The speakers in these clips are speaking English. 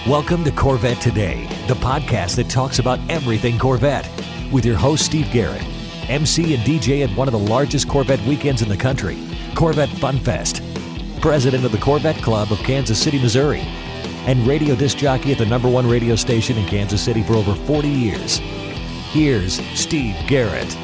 Welcome to Corvette Today, the podcast that talks about everything Corvette, with your host, Steve Garrett, MC and DJ at one of the largest Corvette weekends in the country, Corvette Fun Fest, president of the Corvette Club of Kansas City, Missouri, and radio disc jockey at the #1 radio station in Kansas City for over 40 years. Here's Steve Garrett.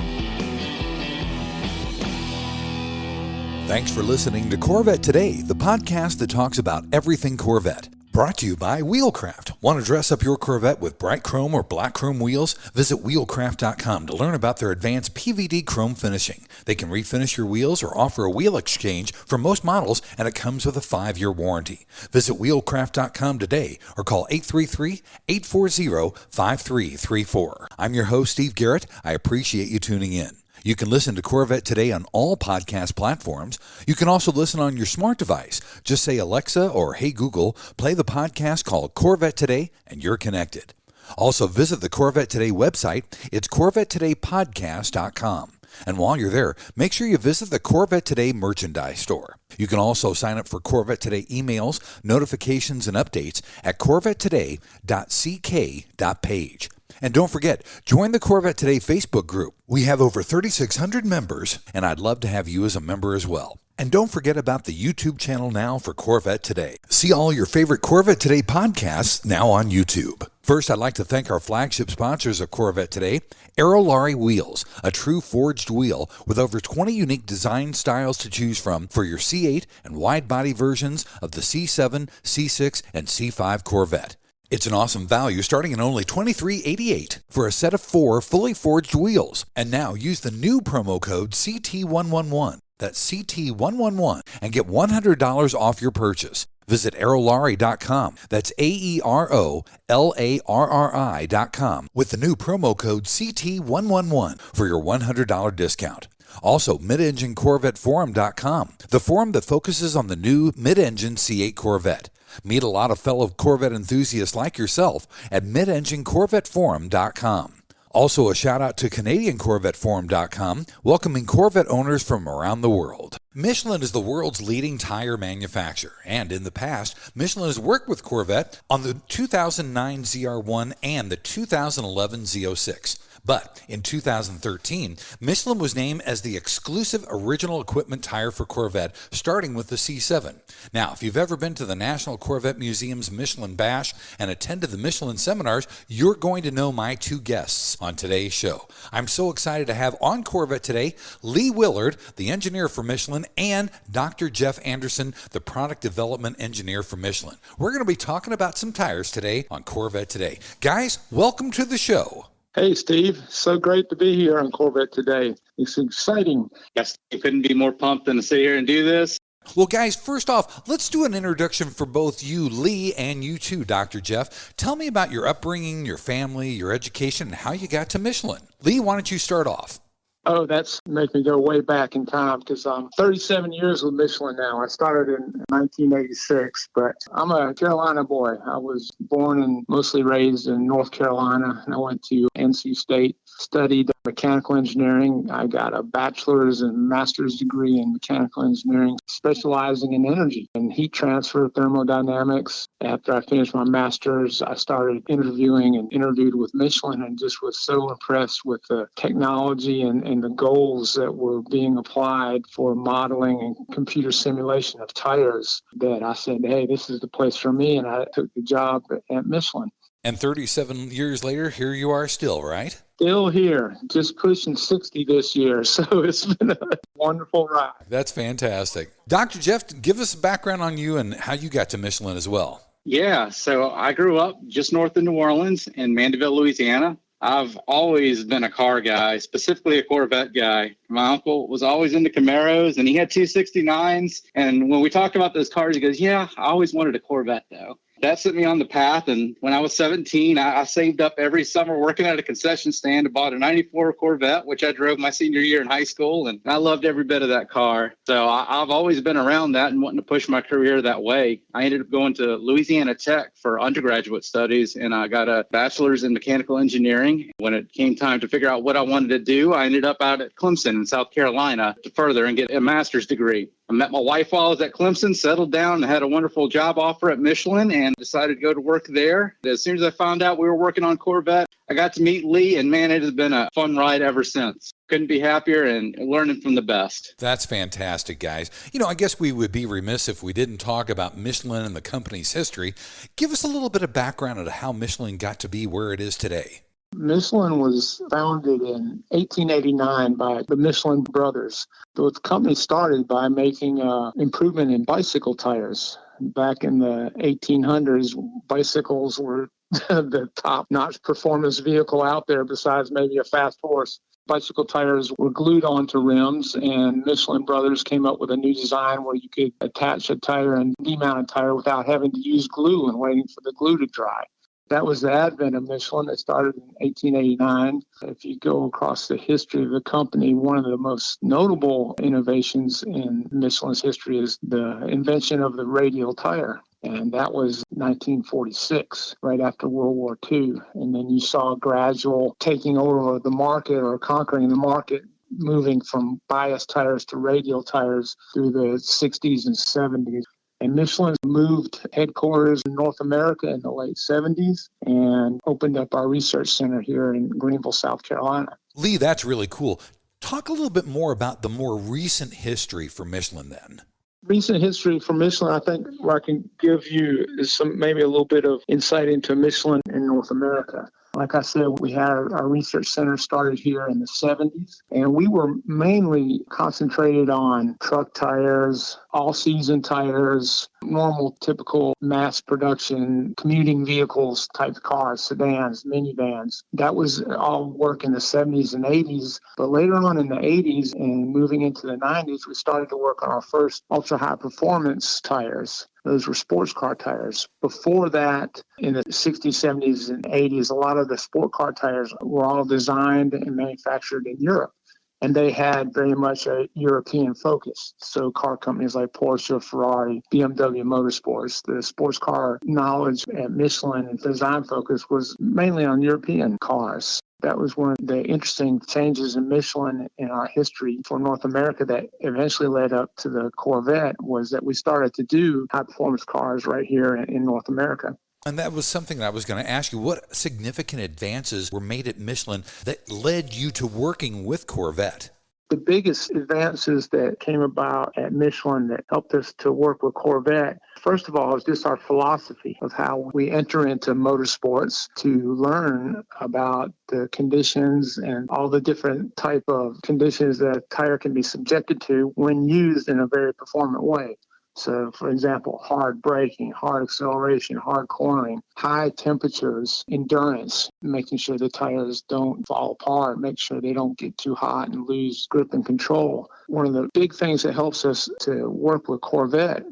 Thanks for listening to Corvette Today, the podcast that talks about everything Corvette. Brought to you by Wheelcraft. Want to dress up your Corvette with bright chrome or black chrome wheels? Visit wheelcraft.com to learn about their advanced PVD chrome finishing. They can refinish your wheels or offer a wheel exchange for most models, and it comes with a 5-year warranty. Visit wheelcraft.com today or call 833-840-5334. I'm your host, Steve Garrett. I appreciate you tuning in. You can listen to Corvette Today on all podcast platforms. You can also listen on your smart device. Just say, Alexa or Hey Google, play the podcast called Corvette Today, and you're connected. Also, visit the Corvette Today website. It's CorvetteTodayPodcast.com. And while you're there, make sure you visit the Corvette Today merchandise store. You can also sign up for Corvette Today emails, notifications, and updates at corvettetoday.ck.page. And don't forget, join the Corvette Today Facebook group. We have over 3,600 members, and I'd love to have you as a member as well. And don't forget about the YouTube channel now for Corvette Today. See all your favorite Corvette Today podcasts now on YouTube. First, I'd like to thank our flagship sponsors of Corvette Today, Aerolarri Wheels, a true forged wheel with over 20 unique design styles to choose from for your C8 and wide-body versions of the C7, C6, and C5 Corvette. It's an awesome value starting at only $23.88 for a set of 4 fully forged wheels. And now use the new promo code CT111. That's CT111 and get $100 off your purchase. Visit aerolarri.com. That's AEROLARRI.com with the new promo code CT111 for your $100 discount. Also, midenginecorvetteforum.com, the forum that focuses on the new mid-engine C8 Corvette. Meet a lot of fellow Corvette enthusiasts like yourself at midenginecorvetteforum.com. Also, a shout out to CanadianCorvetteForum.com, welcoming Corvette owners from around the world. Michelin is the world's leading tire manufacturer, and in the past, Michelin has worked with Corvette on the 2009 ZR1 and the 2011 Z06. But in 2013, Michelin was named as the exclusive original equipment tire for Corvette, starting with the C7. Now, if you've ever been to the National Corvette Museum's Michelin Bash and attended the Michelin seminars, you're going to know my 2 guests on today's show. I'm so excited to have on Corvette Today, Lee Willard, the engineer for Michelin, and Dr. Jeff Anderson, the product development engineer for Michelin. We're going to be talking about some tires today on Corvette Today. Guys, welcome to the show. Hey, Steve. So great to be here on Corvette Today. It's exciting. Yes, I couldn't be more pumped than to sit here and do this. Well, guys, first off, let's do an introduction for both you, Lee, and you too, Dr. Jeff. Tell me about your upbringing, your family, your education, and how you got to Michelin. Lee, why don't you start off? Oh, that's make me go way back in time because I'm 37 years with Michelin now. I started in 1986, but I'm a Carolina boy. I was born and mostly raised in North Carolina, and I went to NC State, studied mechanical engineering. I got a bachelor's and master's degree in mechanical engineering, specializing in energy and heat transfer thermodynamics. After I finished my master's, I started interviewing and interviewed with Michelin and just was so impressed with the technology and the goals that were being applied for modeling and computer simulation of tires that I said, hey, this is the place for me. And I took the job at Michelin. And 37 years later, here you are still, right? Still here, just pushing 60 this year. So it's been a wonderful ride. That's fantastic. Dr. Jeff, give us a background on you and how you got to Michelin as well. Yeah, so I grew up just north of New Orleans in Mandeville, Louisiana. I've always been a car guy, specifically a Corvette guy. My uncle was always into Camaros, and he had 269s. And when we talked about those cars, he goes, yeah, I always wanted a Corvette, though. That set me on the path. And when I was 17, I saved up every summer working at a concession stand and bought a 94 Corvette, which I drove my senior year in high school. And I loved every bit of that car. So I've always been around that and wanting to push my career that way. I ended up going to Louisiana Tech for undergraduate studies, and I got a bachelor's in mechanical engineering. When it came time to figure out what I wanted to do, I ended up out at Clemson in South Carolina to further and get a master's degree. I met my wife while I was at Clemson, settled down, and had a wonderful job offer at Michelin and decided to go to work there. As soon as I found out we were working on Corvette, I got to meet Lee, and man, it has been a fun ride ever since. Couldn't be happier and learning from the best. That's fantastic, guys. I guess we would be remiss if we didn't talk about Michelin and the company's history. Give us a little bit of background on how Michelin got to be where it is today. Michelin was founded in 1889 by the Michelin brothers. The company started by making improvement in bicycle tires. Back in the 1800s, bicycles were the top-notch performance vehicle out there besides maybe a fast horse. Bicycle tires were glued onto rims, and Michelin brothers came up with a new design where you could attach a tire and demount a tire without having to use glue and waiting for the glue to dry. That was the advent of Michelin. It started in 1889. If you go across the history of the company, one of the most notable innovations in Michelin's history is the invention of the radial tire. And that was 1946, right after World War II. And then you saw a gradual taking over the market or conquering the market, moving from bias tires to radial tires through the 60s and 70s. And Michelin moved headquarters in North America in the late 70s and opened up our research center here in Greenville, South Carolina. Lee, that's really cool. Talk a little bit more about the more recent history for Michelin then. Recent history for Michelin, I think what I can give you is maybe a little bit of insight into Michelin in North America. Like I said, we had our research center started here in the 70s, and we were mainly concentrated on truck tires, all-season tires, normal, typical mass production, commuting vehicles type cars, sedans, minivans. That was all work in the 70s and 80s, but later on in the 80s and moving into the 90s, we started to work on our first ultra-high performance tires. Those were sports car tires. Before that, in the 60s, 70s, and 80s, a lot of the sport car tires were all designed and manufactured in Europe. And they had very much a European focus. So car companies like Porsche, Ferrari, BMW Motorsports, the sports car knowledge at Michelin and design focus was mainly on European cars. That was one of the interesting changes in Michelin in our history for North America that eventually led up to the Corvette, was that we started to do high-performance cars right here in North America. And that was something that I was going to ask you. What significant advances were made at Michelin that led you to working with Corvette? The biggest advances that came about at Michelin that helped us to work with Corvette, first of all, is just our philosophy of how we enter into motorsports to learn about the conditions and all the different type of conditions that a tire can be subjected to when used in a very performant way. So, for example, hard braking, hard acceleration, hard cornering, high temperatures, endurance, making sure the tires don't fall apart, make sure they don't get too hot and lose grip and control. One of the big things that helps us to work with Corvette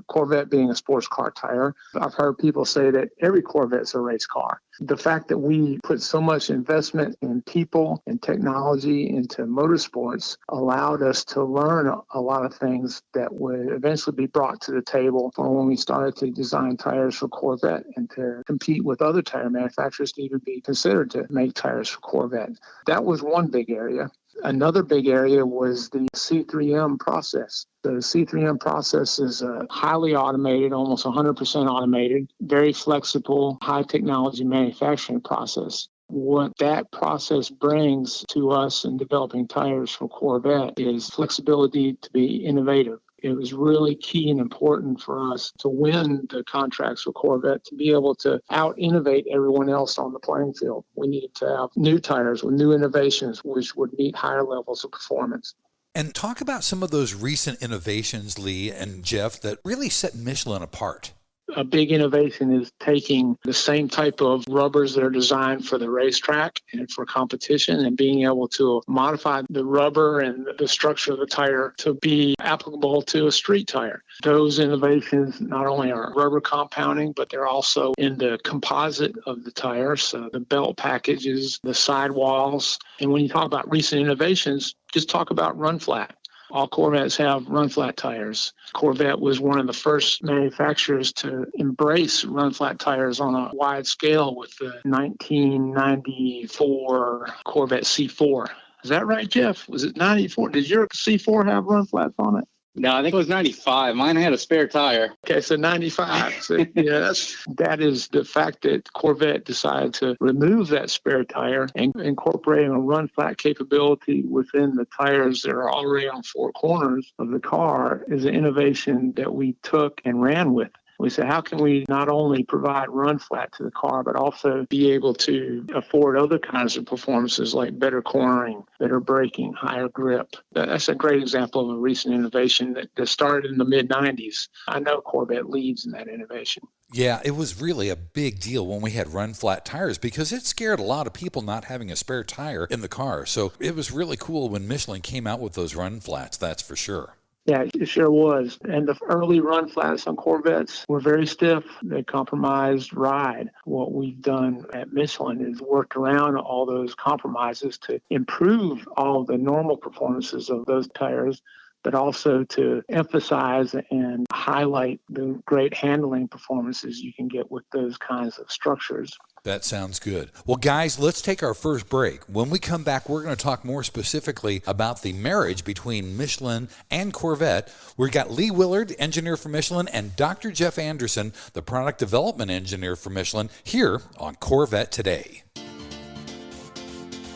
being a sports car tire, I've heard people say that every Corvette's a race car. The fact that we put so much investment in people and technology into motorsports allowed us to learn a lot of things that would eventually be brought to the table for when we started to design tires for Corvette and to compete with other tire manufacturers to even be considered to make tires for Corvette. That was one big area. Another big area was the C3M process. The C3M process is a highly automated, almost 100% automated, very flexible, high technology manufacturing process. What that process brings to us in developing tires for Corvette is flexibility to be innovative. It was really key and important for us to win the contracts for Corvette, to be able to out-innovate everyone else on the playing field. We needed to have new tires with new innovations, which would meet higher levels of performance. And talk about some of those recent innovations, Lee and Jeff, that really set Michelin apart. A big innovation is taking the same type of rubbers that are designed for the racetrack and for competition and being able to modify the rubber and the structure of the tire to be applicable to a street tire. Those innovations not only are rubber compounding, but they're also in the composite of the tire, so the belt packages, the sidewalls. And when you talk about recent innovations, just talk about run flat. All Corvettes have run-flat tires. Corvette was one of the first manufacturers to embrace run-flat tires on a wide scale with the 1994 Corvette C4. Is that right, Jeff? Was it 94? Did your C4 have run-flats on it? No, I think it was 95. Mine had a spare tire. Okay, so 95. So, yeah, that is the fact that Corvette decided to remove that spare tire and incorporate a run flat capability within the tires that are already on four corners of the car is an innovation that we took and ran with. We said, how can we not only provide run flat to the car, but also be able to afford other kinds of performances like better cornering, better braking, higher grip? That's a great example of a recent innovation that started in the mid-90s. I know Corvette leads in that innovation. Yeah, it was really a big deal when we had run flat tires because it scared a lot of people not having a spare tire in the car. So it was really cool when Michelin came out with those run flats, that's for sure. Yeah, it sure was. And the early run flats on Corvettes were very stiff. They compromised ride. What we've done at Michelin is worked around all those compromises to improve all the normal performances of those tires, but also to emphasize and highlight the great handling performances you can get with those kinds of structures. That sounds good. Well, guys, let's take our first break. When we come back, we're going to talk more specifically about the marriage between Michelin and Corvette. We've got Lee Willard, engineer for Michelin, and Dr. Jeff Anderson, the product development engineer for Michelin, here on Corvette Today.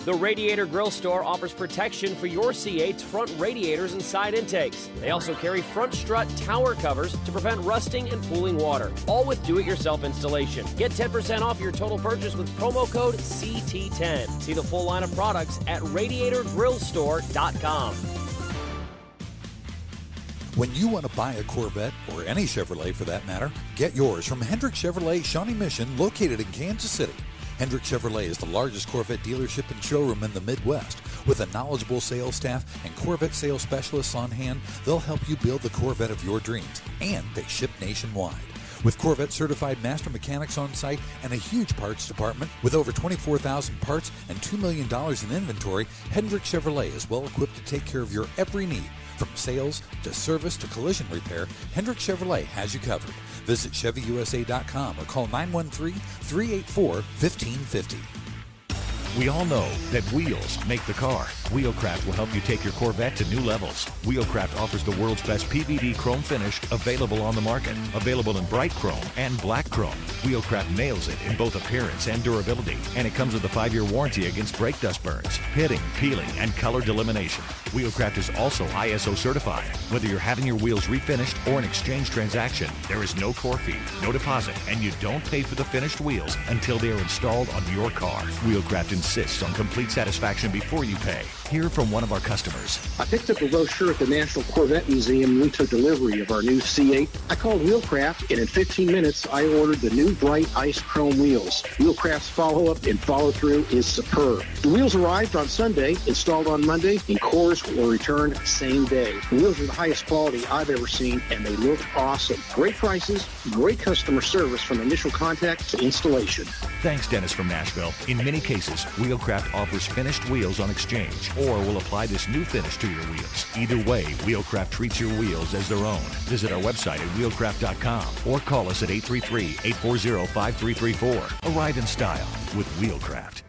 The Radiator Grill Store offers protection for your C8's front radiators and side intakes. They also carry front strut tower covers to prevent rusting and pooling water, all with do-it-yourself installation. Get 10% off your total purchase with promo code CT10. See the full line of products at radiatorgrillstore.com. When you want to buy a Corvette, or any Chevrolet for that matter, get yours from Hendrick Chevrolet Shawnee Mission, located in Kansas City. Hendrick Chevrolet is the largest Corvette dealership and showroom in the Midwest. With a knowledgeable sales staff and Corvette sales specialists on hand, they'll help you build the Corvette of your dreams, and they ship nationwide. With Corvette certified master mechanics on site and a huge parts department with over 24,000 parts and $2 million in inventory, Hendrick Chevrolet is well equipped to take care of your every need. From sales to service to collision repair, Hendrick Chevrolet has you covered. Visit ChevyUSA.com or call 913-384-1550. We all know that wheels make the car. Wheelcraft will help you take your Corvette to new levels. Wheelcraft offers the world's best PVD chrome finish available on the market. Available in bright chrome and black chrome. Wheelcraft nails it in both appearance and durability. And it comes with a 5-year warranty against brake dust burns, pitting, peeling, and color delamination. Wheelcraft is also ISO certified. Whether you're having your wheels refinished or an exchange transaction, there is no core fee, no deposit, and you don't pay for the finished wheels until they are installed on your car. Wheelcraft insists on complete satisfaction before you pay. Hear from one of our customers. I picked up a brochure at the National Corvette Museum and we took delivery of our new C8. I called Wheelcraft, and in 15 minutes, I ordered the new bright ice chrome wheels. Wheelcraft's follow-up and follow-through is superb. The wheels arrived on Sunday, installed on Monday, and cores were returned same day. The wheels are the highest quality I've ever seen, and they look awesome. Great prices, great customer service from initial contact to installation. Thanks, Dennis from Nashville. In many cases, Wheelcraft offers finished wheels on exchange or will apply this new finish to your wheels. Either way, Wheelcraft treats your wheels as their own. Visit our website at wheelcraft.com or call us at 833-840-5334. Arrive in style with Wheelcraft.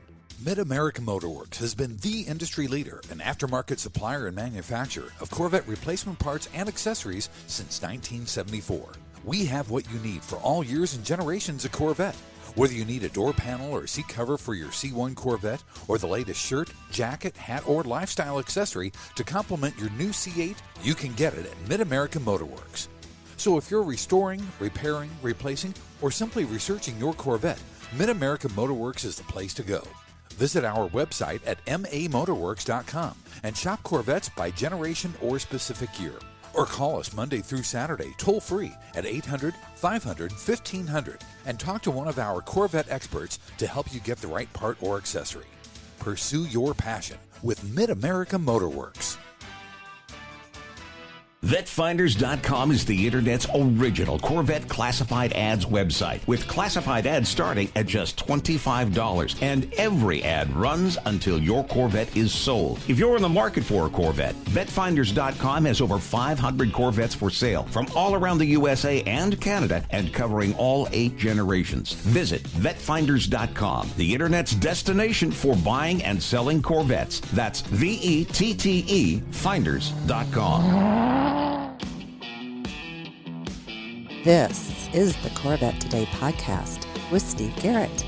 Mid-America Motorworks has been the industry leader and aftermarket supplier and manufacturer of Corvette replacement parts and accessories since 1974. We have what you need for all years and generations of Corvette. Whether you need a door panel or seat cover for your C1 Corvette, or the latest shirt, jacket, hat, or lifestyle accessory to complement your new C8, you can get it at Mid-America Motorworks. So if you're restoring, repairing, replacing, or simply researching your Corvette, Mid-America Motorworks is the place to go. Visit our website at mamotorworks.com and shop Corvettes by generation or specific year. Or call us Monday through Saturday, toll-free at 800-500-1500 and talk to one of our Corvette experts to help you get the right part or accessory. Pursue your passion with Mid-America Motorworks. VetteFinders.com is the Internet's original Corvette classified ads website, with classified ads starting at just $25, and every ad runs until your Corvette is sold. If you're in the market for a Corvette, VetteFinders.com has over 500 Corvettes for sale from all around the USA and Canada, and covering all 8 generations. Visit VetteFinders.com, the Internet's destination for buying and selling Corvettes. That's VETTE Finders.com. This is the Corvette Today podcast with Steve Garrett.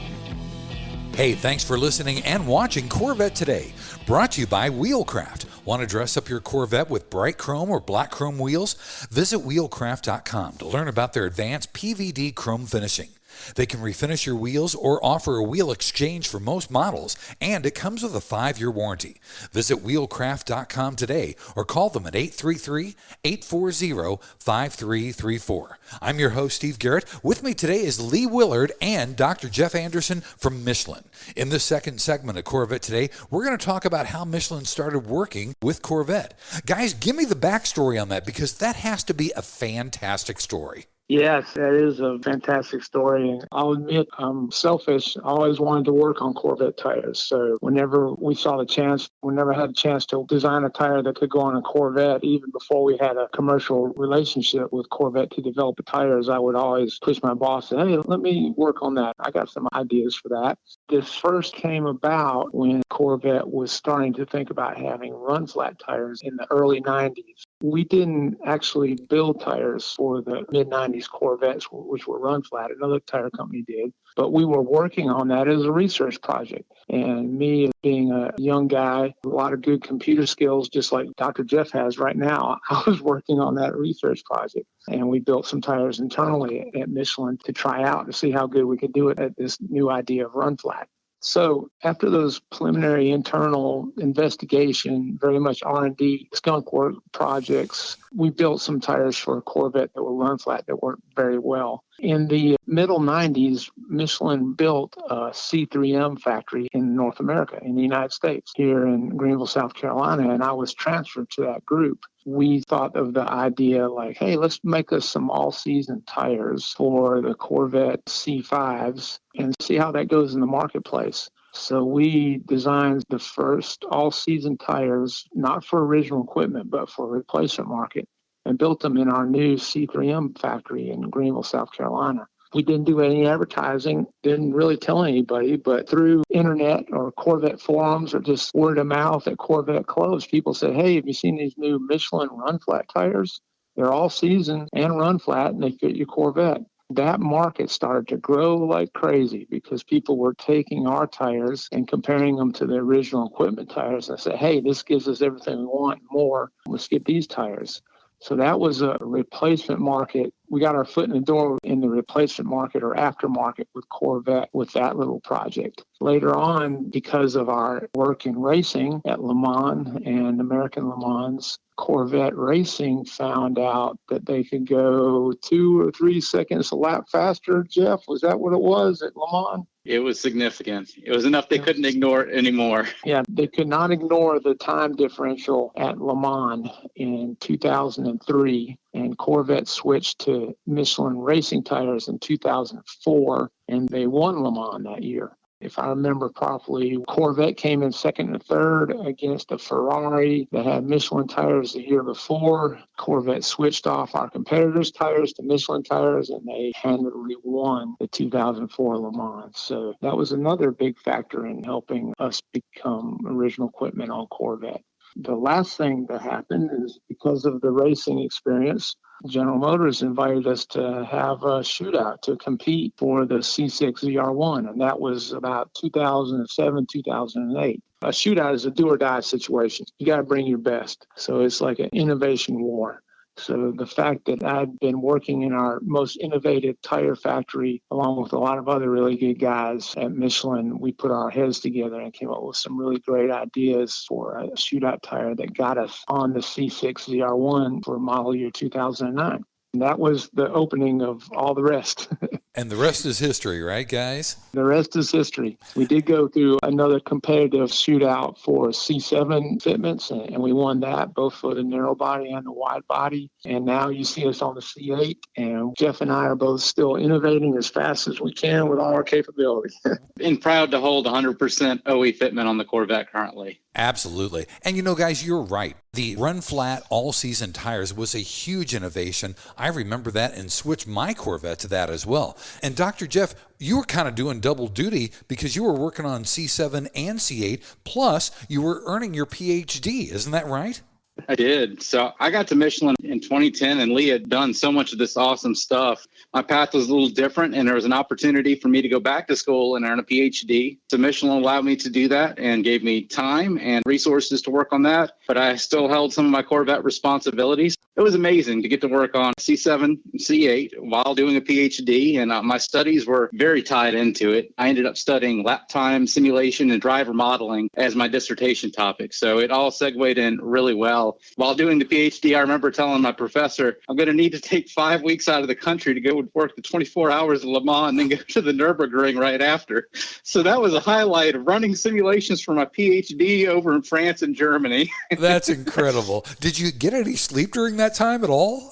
Hey, thanks for listening and watching Corvette Today, brought to you by Wheelcraft. Want to dress up your Corvette with bright chrome or black chrome wheels? Visit wheelcraft.com to learn about their advanced PVD chrome finishing. They can refinish your wheels or offer a wheel exchange for most models, and it comes with a 5-year warranty. Visit wheelcraft.com today or call them at 833-840-5334. I'm your host, Steve Garrett. With me today is Lee Willard and Dr. Jeff Anderson from Michelin. In this second segment of Corvette Today, we're going to talk about how Michelin started working with Corvette. Guys, give me the backstory on that, because that has to be a fantastic story. Yes, that is a fantastic story. And I'll admit, I'm selfish. I always wanted to work on Corvette tires. So whenever we saw the chance, we never had a chance to design a tire that could go on a Corvette. Even before we had a commercial relationship with Corvette to develop the tires, I would always push my boss, say, hey, let me work on that. I got some ideas for that. This first came about when Corvette was starting to think about having run flat tires in the early 90s. We didn't actually build tires for the mid-90s Corvettes, which were run flat. Another tire company did. But we were working on that as a research project. And me, being a young guy, a lot of good computer skills, just like Dr. Jeff has right now, I was working on that research project. And we built some tires internally at Michelin to try out to see how good we could do it at this new idea of run flat. So after those preliminary internal investigation, very much R&D skunk work projects, we built some tires for a Corvette that were run flat that worked very well. In the middle 90s, Michelin built a C3M factory in North America, in the United States, here in Greenville, South Carolina, and I was transferred to that group. We thought of the idea like, hey, let's make us some all-season tires for the Corvette C5s and see how that goes in the marketplace. So we designed the first all-season tires, not for original equipment, but for replacement market, and built them in our new C3M factory in Greenville, South Carolina. We didn't do any advertising, didn't really tell anybody, but through internet or Corvette forums or just word of mouth at Corvette Close, people said, hey, have you seen these new Michelin run flat tires? They're all season and run flat, and they fit your Corvette. That market started to grow like crazy because people were taking our tires and comparing them to the original equipment tires. I said, hey, this gives us everything we want and more. Let's get these tires. So that was a replacement market. We got our foot in the door in the replacement market or aftermarket with Corvette with that little project. Later on, because of our work in racing at Le Mans and American Le Mans, Corvette Racing found out that they could go 2 or 3 seconds a lap faster. Jeff, was that what it was at Le Mans? It was significant. It was enough they couldn't ignore it anymore. Yeah, they could not ignore the time differential at Le Mans in 2003, and Corvette switched to Michelin racing tires in 2004, and they won Le Mans that year. If I remember properly, Corvette came in second and third against a Ferrari that had Michelin tires the year before. Corvette switched off our competitors' tires to Michelin tires, and they handily won the 2004 Le Mans. So that was another big factor in helping us become original equipment on Corvette. The last thing that happened is because of the racing experience, General Motors invited us to have a shootout to compete for the C6 ZR1, and that was about 2007, 2008. A shootout is a do-or-die situation. You got to bring your best. So it's like an innovation war. So the fact that I'd been working in our most innovative tire factory, along with a lot of other really good guys at Michelin, we put our heads together and came up with some really great ideas for a shootout tire that got us on the C6 ZR1 for model year 2009. And that was the opening of all the rest. And the rest is history, right, guys? The rest is history. We did go through another competitive shootout for C7 fitments, and we won that, both for the narrow body and the wide body. And now you see us on the C8, and Jeff and I are both still innovating as fast as we can with all our capability. And proud to hold 100% OE fitment on the Corvette currently. Absolutely. And you know, guys, you're right. The run flat all-season tires was a huge innovation. I remember that and switched my Corvette to that as well. And Dr. Jeff, you were kind of doing double duty because you were working on C7 and C8, plus you were earning your PhD. Isn't that right? I did. So I got to Michelin in 2010, and Lee had done so much of this awesome stuff. My path was a little different, and there was an opportunity for me to go back to school and earn a PhD. So Michelin allowed me to do that and gave me time and resources to work on that. But I still held some of my Corvette responsibilities. It was amazing to get to work on C7, C8 while doing a PhD, and my studies were very tied into it. I ended up studying lap time simulation and driver modeling as my dissertation topic. So it all segued in really well. While doing the PhD, I remember telling my professor, I'm going to need to take 5 weeks out of the country to go work the 24 hours of Le Mans and then go to the Nürburgring right after. So that was a highlight of running simulations for my PhD over in France and Germany. That's incredible. Did you get any sleep during that time at all?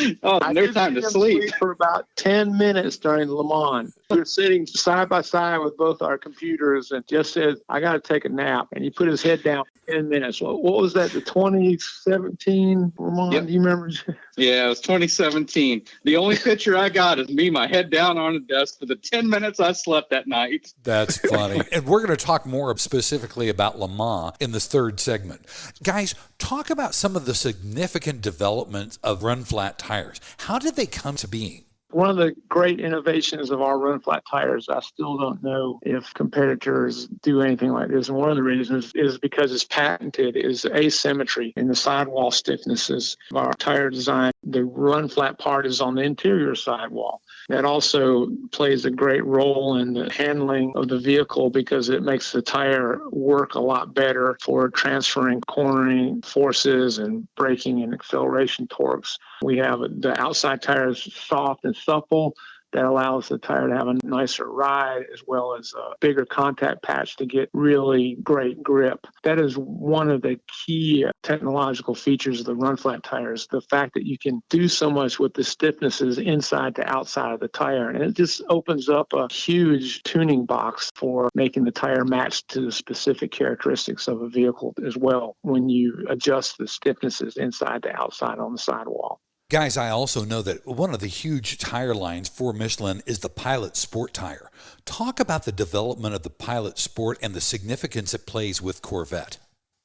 No time to sleep. For about 10 minutes during Le Mans. We were sitting side by side with both our computers and just said, I got to take a nap. And he put his head down 10 minutes. What was that, the 2017 Le Mans? Yep. Do you remember? Yeah, it was 2017. The only picture I got is me, my head down on the desk for the 10 minutes I slept that night. That's funny. And we're going to talk more specifically about Le Mans in this third segment. Guys, talk about some of the significant developments of run flat tires. How did they come to being? One of the great innovations of our run flat tires, I still don't know if competitors do anything like this. And one of the reasons is because it's patented, is asymmetry in the sidewall stiffnesses of our tire design. The run flat part is on the interior sidewall. That also plays a great role in the handling of the vehicle because it makes the tire work a lot better for transferring cornering forces and braking and acceleration torques. We have the outside tires soft and supple. That allows the tire to have a nicer ride as well as a bigger contact patch to get really great grip. That is one of the key technological features of the run flat tires, the fact that you can do so much with the stiffnesses inside to outside of the tire. And it just opens up a huge tuning box for making the tire match to the specific characteristics of a vehicle as well when you adjust the stiffnesses inside to outside on the sidewall. Guys, I also know that one of the huge tire lines for Michelin is the Pilot Sport tire. Talk about the development of the Pilot Sport and the significance it plays with Corvette.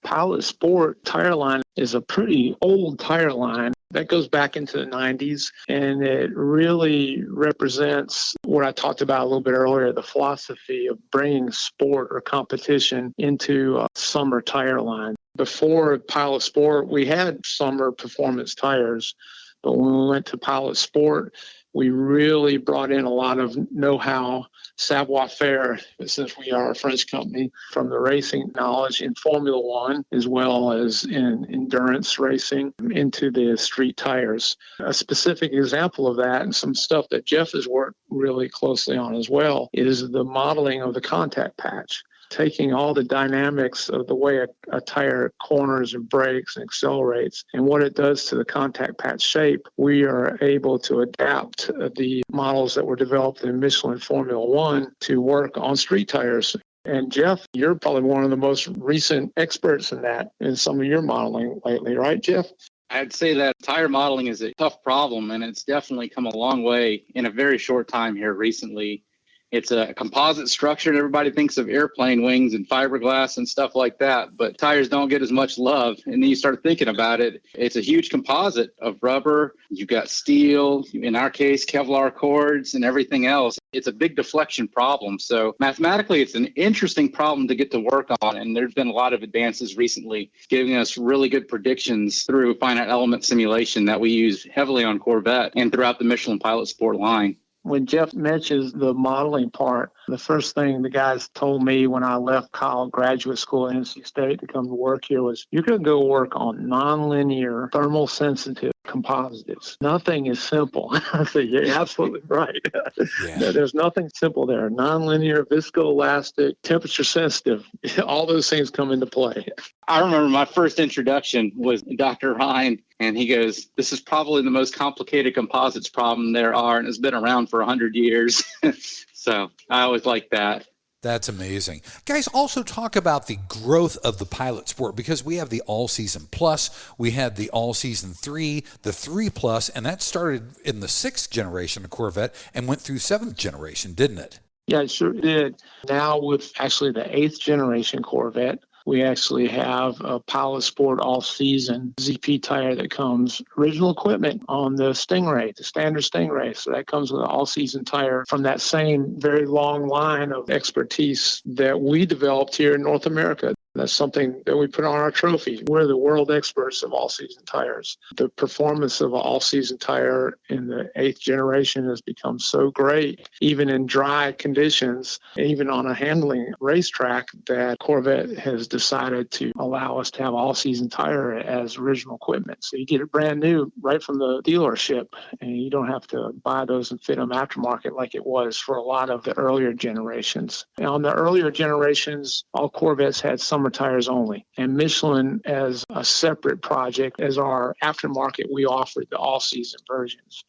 Pilot Sport tire line is a pretty old tire line that goes back into the 90s, and it really represents what I talked about a little bit earlier, the philosophy of bringing sport or competition into a summer tire line. Before Pilot Sport, we had summer performance tires. But when we went to Pilot Sport, we really brought in a lot of know-how, savoir-faire, since we are a French company, from the racing knowledge in Formula One, as well as in endurance racing, into the street tires. A specific example of that, and some stuff that Jeff has worked really closely on as well, is the modeling of the contact patch. Taking all the dynamics of the way a tire corners and brakes and accelerates and what it does to the contact patch shape, we are able to adapt the models that were developed in Michelin Formula One to work on street tires. And Jeff, you're probably one of the most recent experts in that in some of your modeling lately, right, Jeff? I'd say that tire modeling is a tough problem, and it's definitely come a long way in a very short time here recently. It's a composite structure, and everybody thinks of airplane wings and fiberglass and stuff like that, but tires don't get as much love. And then you start thinking about it, it's a huge composite of rubber. You've got steel, in our case, Kevlar cords and everything else. It's a big deflection problem. So mathematically, it's an interesting problem to get to work on. And there's been a lot of advances recently giving us really good predictions through finite element simulation that we use heavily on Corvette and throughout the Michelin Pilot Sport line. When Jeff mentions the modeling part, the first thing the guys told me when I left college, graduate school at NC State to come to work here was, you're going to go work on nonlinear thermal sensitive composites. Nothing is simple. I said, you're absolutely right. Yeah. There's nothing simple there. Nonlinear, viscoelastic, temperature sensitive, all those things come into play. I remember my first introduction was Dr. Ryan, and he goes, this is probably the most complicated composites problem there are, and it's been around for 100 years. So I always like that. That's amazing. Guys, also talk about the growth of the Pilot Sport, because we have the All-Season Plus, we had the All-Season 3, the 3 Plus, and that started in the 6th generation of Corvette and went through 7th generation, didn't it? Yeah, it sure did. Now with actually the 8th generation Corvette, We actually have a Pilot Sport all-season ZP tire that comes original equipment on the Stingray, the standard Stingray. So that comes with an all-season tire from that same very long line of expertise that we developed here in North America. That's something that we put on our trophy. We're the world experts of all-season tires. The performance of an all-season tire in the 8th generation has become so great, even in dry conditions, even on a handling racetrack, that Corvette has decided to allow us to have all-season tire as original equipment. So you get it brand new right from the dealership, and you don't have to buy those and fit them aftermarket like it was for a lot of the earlier generations. And on the earlier generations, all Corvettes had summer tires only. And Michelin, as a separate project, as our aftermarket, we offered the all-season versions.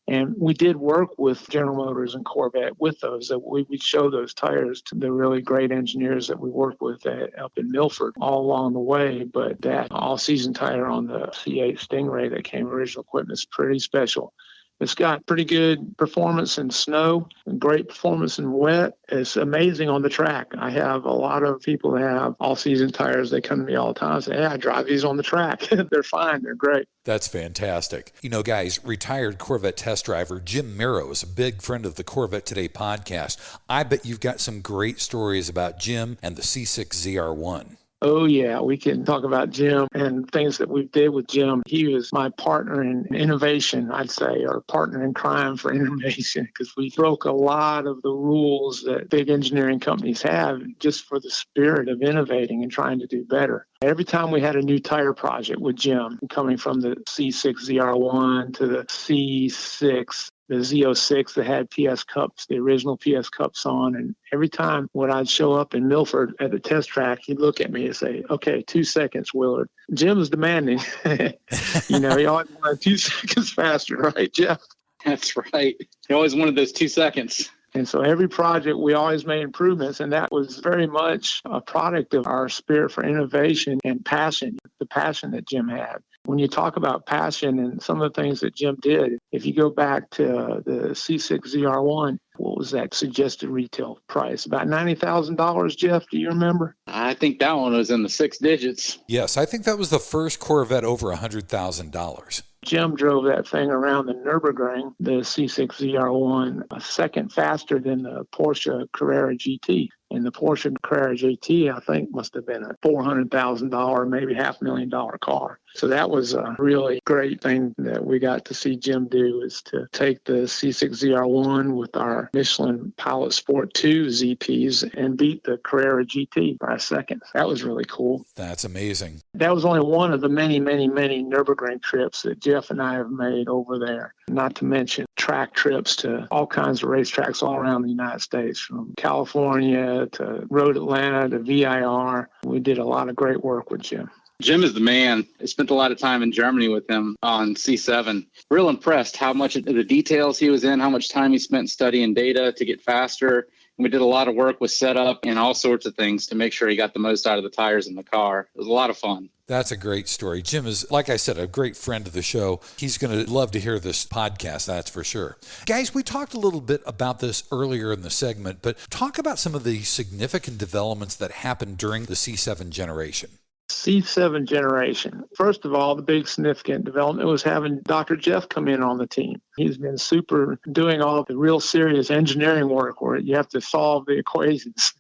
And we did work with General Motors and Corvette with those, that we would show those tires to the really great engineers that we worked with up in Milford all along the way. But that all-season tire on the C8 Stingray that came original equipment is pretty special. It's got pretty good performance in snow and great performance in wet. It's amazing on the track. I have a lot of people that have all-season tires. They come to me all the time and say, hey, I drive these on the track. They're fine. They're great. That's fantastic. You know, guys, retired Corvette test driver Jim Merrow is a big friend of the Corvette Today podcast. I bet you've got some great stories about Jim and the C6 ZR1. Oh, yeah, we can talk about Jim and things that we did with Jim. He was my partner in innovation, I'd say, or partner in crime for innovation, because we broke a lot of the rules that big engineering companies have just for the spirit of innovating and trying to do better. Every time we had a new tire project with Jim, coming from the C6 ZR1 to the C6, the Z06 that had PS cups, the original PS cups on. And every time when I'd show up in Milford at the test track, he'd look at me and say, okay, 2 seconds, Willard. Jim's demanding. You know, he always wanted 2 seconds faster, right, Jeff? That's right. He always wanted those 2 seconds. And so every project, we always made improvements, and that was very much a product of our spirit for innovation and passion, the passion that Jim had. When you talk about passion and some of the things that Jim did, if you go back to the C6 ZR1, what was that suggested retail price? About $90,000, Jeff, do you remember? I think that one was in the 6 digits. Yes, I think that was the first Corvette over $100,000. Jim drove that thing around the Nürburgring, the C6 ZR1, a second faster than the Porsche Carrera GT. And the Porsche Carrera GT, I think, must have been a $400,000, maybe $500,000 car. So that was a really great thing that we got to see Jim do, is to take the C6 ZR1 with our Michelin Pilot Sport 2 ZPs and beat the Carrera GT by a second. That was really cool. That's amazing. That was only one of the many, many, many Nürburgring trips that Jeff and I have made over there. Not to mention track trips to all kinds of racetracks all around the United States, from California to Road Atlanta to VIR. We did a lot of great work with Jim. Jim is the man. I spent a lot of time in Germany with him on C7. Real impressed how much of the details he was in, how much time he spent studying data to get faster. And we did a lot of work with setup and all sorts of things to make sure he got the most out of the tires in the car. It was a lot of fun. That's a great story. Jim is, like I said, a great friend of the show. He's going to love to hear this podcast, that's for sure. Guys, we talked a little bit about this earlier in the segment, but talk about some of the significant developments that happened during the C7 generation. C7 generation. First of all, the big significant development was having Dr. Jeff come in on the team. He's been super doing all of the real serious engineering work where you have to solve the equations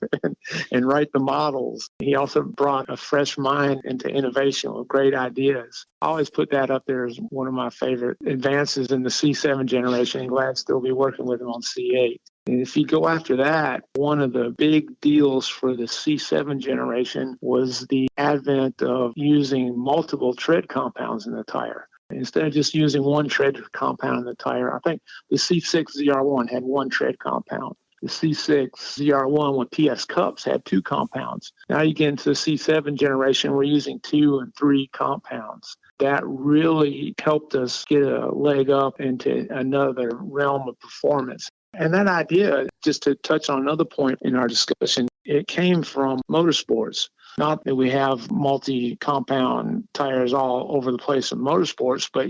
and write the models. He also brought a fresh mind into innovation with great ideas. I always put that up there as one of my favorite advances in the C7 generation, and glad to still be working with him on C8. And if you go after that, one of the big deals for the C7 generation was the advent of using multiple tread compounds in the tire. Instead of just using one tread compound in the tire, I think the C6 ZR1 had one tread compound. The C6 ZR1 with PS cups had 2 compounds. Now you get into the C7 generation, we're using 2 and 3 compounds. That really helped us get a leg up into another realm of performance. And that idea, just to touch on another point in our discussion, it came from motorsports. Not that we have multi-compound tires all over the place in motorsports, but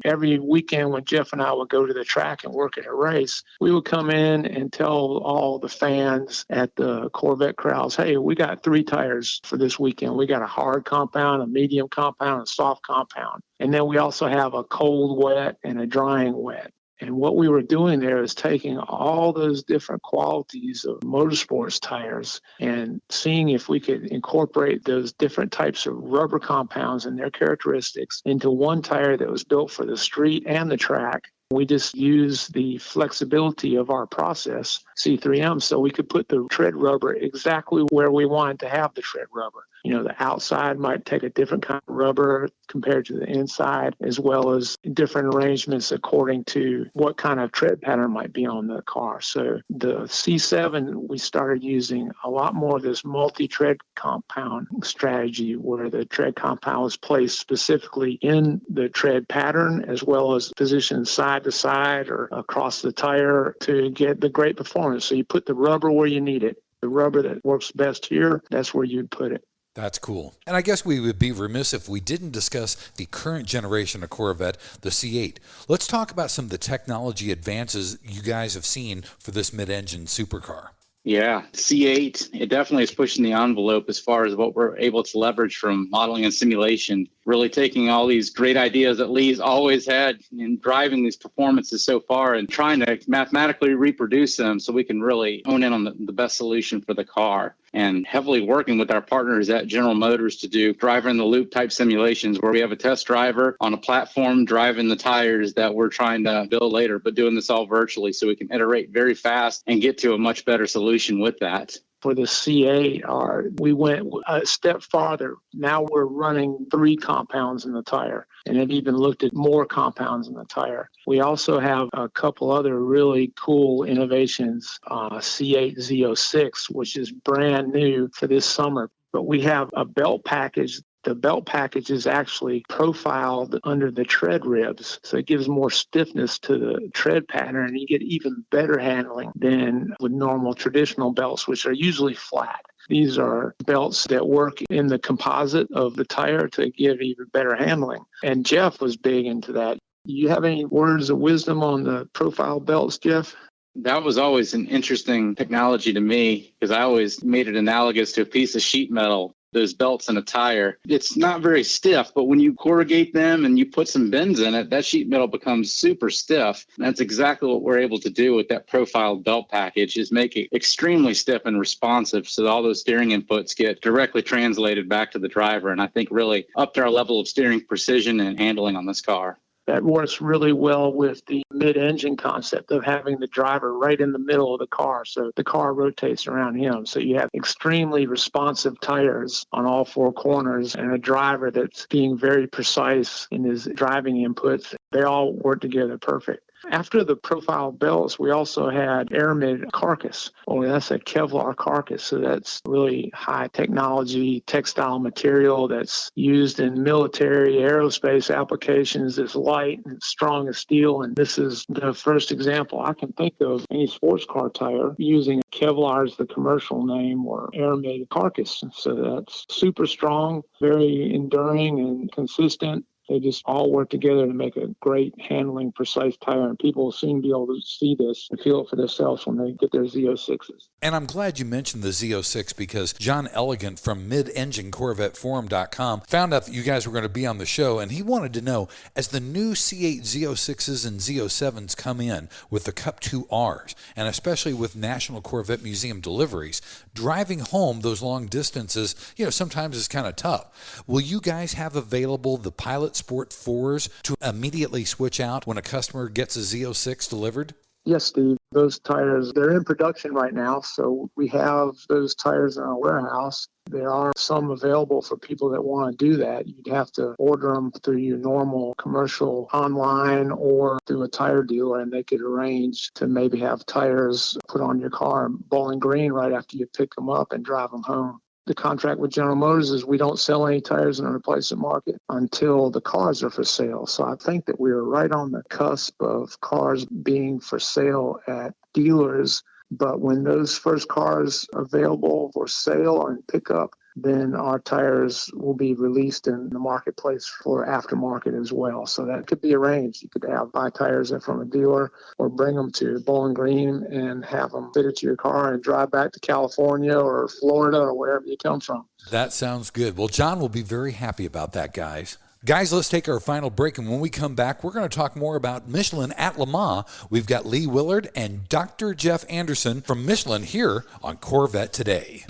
every weekend when Jeff and I would go to the track and work at a race, we would come in and tell all the fans at the Corvette crowds, hey, we got 3 tires for this weekend. We got a hard compound, a medium compound, a soft compound. And then we also have a cold wet and a drying wet. And what we were doing there is taking all those different qualities of motorsports tires and seeing if we could incorporate those different types of rubber compounds and their characteristics into one tire that was built for the street and the track. We just used the flexibility of our process, C3M, so we could put the tread rubber exactly where we wanted to have the tread rubber. The outside might take a different kind of rubber compared to the inside, as well as different arrangements according to what kind of tread pattern might be on the car. So the C7, we started using a lot more of this multi-tread compound strategy where the tread compound was placed specifically in the tread pattern as well as positioned side to side or across the tire to get the great performance. So you put the rubber where you need it. The rubber that works best here, that's where you'd put it. That's cool. And I guess we would be remiss if we didn't discuss the current generation of Corvette, the C8. Let's talk about some of the technology advances you guys have seen for this mid-engine supercar. Yeah, C8, it definitely is pushing the envelope as far as what we're able to leverage from modeling and simulation, really taking all these great ideas that Lee's always had in driving these performances so far and trying to mathematically reproduce them so we can really hone in on the best solution for the car. And heavily working with our partners at General Motors to do driver in the loop type simulations where we have a test driver on a platform driving the tires that we're trying to build later, but doing this all virtually so we can iterate very fast and get to a much better solution with that. For the C8, we went a step farther. Now we're running 3 compounds in the tire, and have even looked at more compounds in the tire. We also have a couple other really cool innovations, C8 Z06, which is brand new for this summer. But we have a belt package. The belt package is actually profiled under the tread ribs, so it gives more stiffness to the tread pattern, and you get even better handling than with normal traditional belts, which are usually flat. These are belts that work in the composite of the tire to give even better handling. And Jeff was big into that. You have any words of wisdom on the profile belts, Jeff? That was always an interesting technology to me because I always made it analogous to a piece of sheet metal. Those belts in a tire, it's not very stiff, but when you corrugate them and you put some bends in it, that sheet metal becomes super stiff. And that's exactly what we're able to do with that profiled belt package, is make it extremely stiff and responsive so that all those steering inputs get directly translated back to the driver. And I think really upped our level of steering precision and handling on this car. That works really well with the mid-engine concept of having the driver right in the middle of the car, so the car rotates around him. So you have extremely responsive tires on all 4 corners and a driver that's being very precise in his driving inputs. They all work together perfect. After the profile belts, we also had aramid carcass. Oh, that's a Kevlar carcass, so that's really high technology textile material that's used in military aerospace applications. It's light and strong as steel, and this is the first example I can think of any sports car tire using Kevlar as the commercial name or aramid carcass. So that's super strong, very enduring and consistent. They just all work together to make a great handling, precise tire, and people will soon be able to see this and feel it for themselves when they get their Z06s. And I'm glad you mentioned the Z06 because John Elegant from midenginecorvetteforum.com found out that you guys were going to be on the show, and he wanted to know, as the new C8 Z06s and Z07s come in with the Cup 2Rs, and especially with National Corvette Museum deliveries, driving home those long distances, sometimes is kind of tough. Will you guys have available the Pilot Sport 4s to immediately switch out when a customer gets a Z06 delivered? Yes, Steve. Those tires, they're in production right now, so we have those tires in our warehouse. There are some available for people that want to do that. You'd have to order them through your normal commercial online or through a tire dealer, and they could arrange to maybe have tires put on your car in Bowling Green right after you pick them up and drive them home. The contract with General Motors is we don't sell any tires in the replacement market until the cars are for sale. So I think that we are right on the cusp of cars being for sale at dealers. But when those first cars are available for sale and pickup, then our tires will be released in the marketplace for aftermarket as well. So that could be arranged. You could buy tires from a dealer or bring them to Bowling Green and have them fitted to your car and drive back to California or Florida or wherever you come from. That sounds good. Well, John will be very happy about that, guys. Guys, let's take our final break, and when we come back, we're going to talk more about Michelin at Le Mans. We've got Lee Willard and Dr. Jeff Anderson from Michelin here on Corvette Today.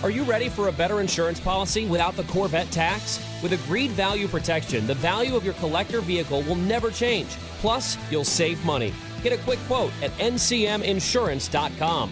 Are you ready for a better insurance policy without the Corvette tax? With agreed value protection, the value of your collector vehicle will never change. Plus, you'll save money. Get a quick quote at ncminsurance.com.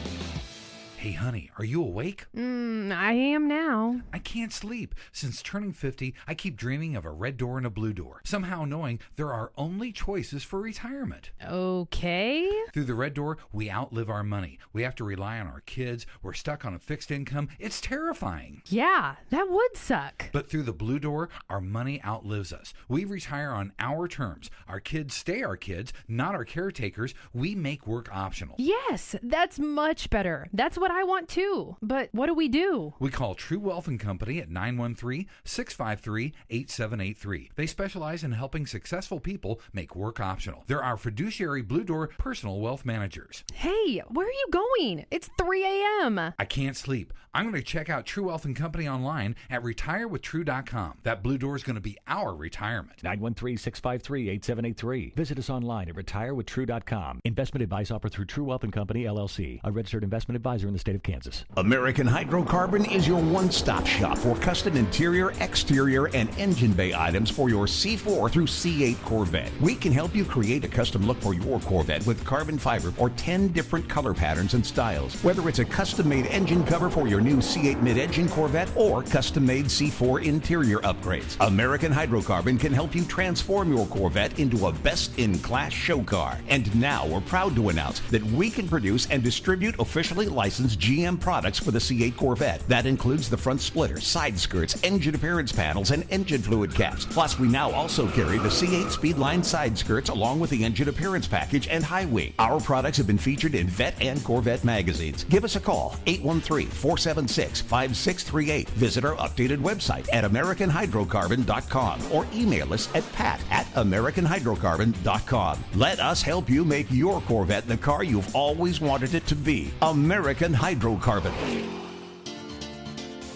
Hey, honey, are you awake? I am now. I can't sleep. Since turning 50, I keep dreaming of a red door and a blue door, somehow knowing there are only choices for retirement. Okay. Through the red door, we outlive our money. We have to rely on our kids. We're stuck on a fixed income. It's terrifying. Yeah, that would suck. But through the blue door, our money outlives us. We retire on our terms. Our kids stay our kids, not our caretakers. We make work optional. Yes, that's much better. That's what I want too. But what do we do? We call True Wealth & Company at 913-653-8783. They specialize in helping successful people make work optional. They're our fiduciary Blue Door personal wealth managers. Hey, where are you going? It's 3 a.m. I can't sleep. I'm going to check out True Wealth & Company online at retirewithtrue.com. That Blue Door is going to be our retirement. 913-653-8783. Visit us online at retirewithtrue.com. Investment advice offered through True Wealth & Company, LLC, a registered investment advisor in the state of Kansas. American Hydrocarbon is your one-stop shop for custom interior, exterior, and engine bay items for your C4 through C8 Corvette. We can help you create a custom look for your Corvette with carbon fiber or 10 different color patterns and styles. Whether it's a custom-made engine cover for your new C8 mid-engine Corvette or custom-made C4 interior upgrades, American Hydrocarbon can help you transform your Corvette into a best-in-class show car. And now we're proud to announce that we can produce and distribute officially licensed GM products for the C8 Corvette. That includes the front splitter, side skirts, engine appearance panels, and engine fluid caps. Plus, we now also carry the C8 Speedline side skirts along with the engine appearance package and high wing. Our products have been featured in Vet and Corvette magazines. Give us a call, 813-476-5638. Visit our updated website at AmericanHydrocarbon.com or email us at pat@AmericanHydrocarbon.com. Let us help you make your Corvette the car you've always wanted it to be. American Hydrocarbon.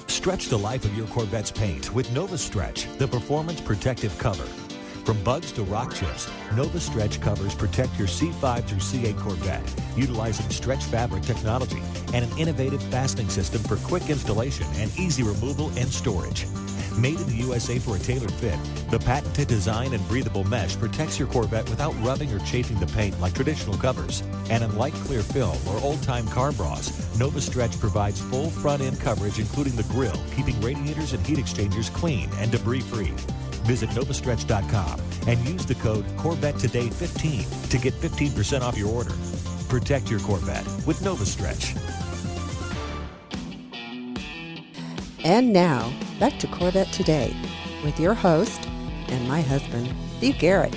Stretch the life of your Corvette's paint with Nova Stretch, the performance protective cover. From bugs to rock chips, Nova Stretch covers protect your C5 through C8 Corvette, utilizing stretch fabric technology and an innovative fastening system for quick installation and easy removal and storage. Made in the USA for a tailored fit, the patented design and breathable mesh protects your Corvette without rubbing or chafing the paint like traditional covers. And unlike clear film or old-time car bras, Nova Stretch provides full front-end coverage including the grille, keeping radiators and heat exchangers clean and debris-free. Visit novastretch.com and use the code CORVETTETODAY15 to get 15% off your order. Protect your Corvette with Nova Stretch. And now, back to Corvette Today with your host and my husband, Steve Garrett.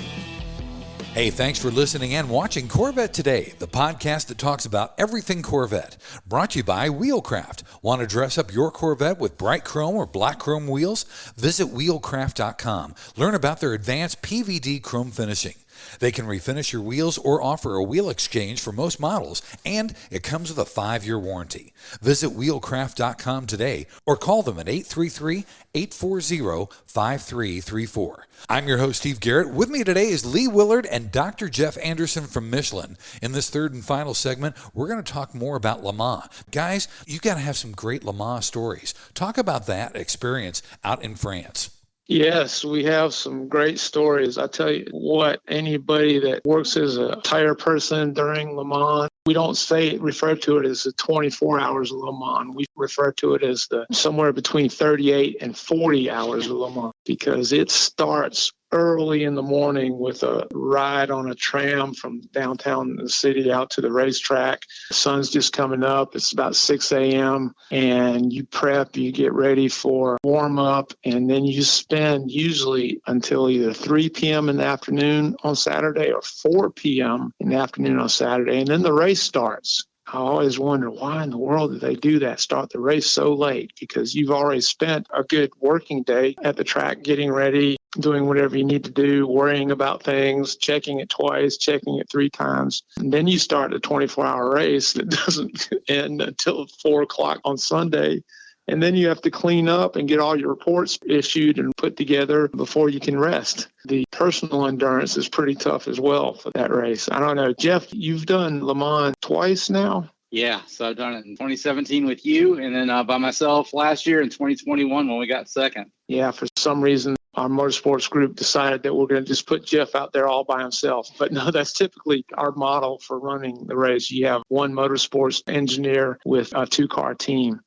Hey, thanks for listening and watching Corvette Today, the podcast that talks about everything Corvette. Brought to you by Wheelcraft. Want to dress up your Corvette with bright chrome or black chrome wheels? Visit wheelcraft.com. Learn about their advanced PVD chrome finishing. They can refinish your wheels or offer a wheel exchange for most models, and it comes with a 5-year warranty. Visit wheelcraft.com today or call them at 833-840-5334. I'm your host, Steve Garrett. With me today is Lee Willard and Dr. Jeff Anderson from Michelin. In this third and final segment, we're going to talk more about Le Mans. Guys, you got to have some great Le Mans stories. Talk about that experience out in France. Yes, we have some great stories. I tell you what, anybody that works as a tire person during Le Mans, we don't refer to it as the 24 hours of Le Mans. We refer to it as the somewhere between 38 and 40 hours of Le Mans because it starts early in the morning with a ride on a tram from downtown the city out to the racetrack. The sun's just coming up. It's about 6 a.m. and you prep, you get ready for warm up, and then you spend usually until either 3 p.m. in the afternoon on Saturday or 4 p.m. in the afternoon on Saturday. And then the race starts. I always wonder, why in the world did they do that? Start the race so late, because you've already spent a good working day at the track getting ready, doing whatever you need to do, worrying about things, checking it twice, checking it 3 times. And then you start a 24-hour race that doesn't end until 4 o'clock on Sunday. And then you have to clean up and get all your reports issued and put together before you can rest. The personal endurance is pretty tough as well for that race. I don't know. Jeff, you've done Le Mans twice now? Yeah, so I've done it in 2017 with you, and then by myself last year in 2021 when we got second. Yeah, for some reason, our motorsports group decided that we're going to just put Jeff out there all by himself. But no, that's typically our model for running the race. You have one motorsports engineer with a 2-car team.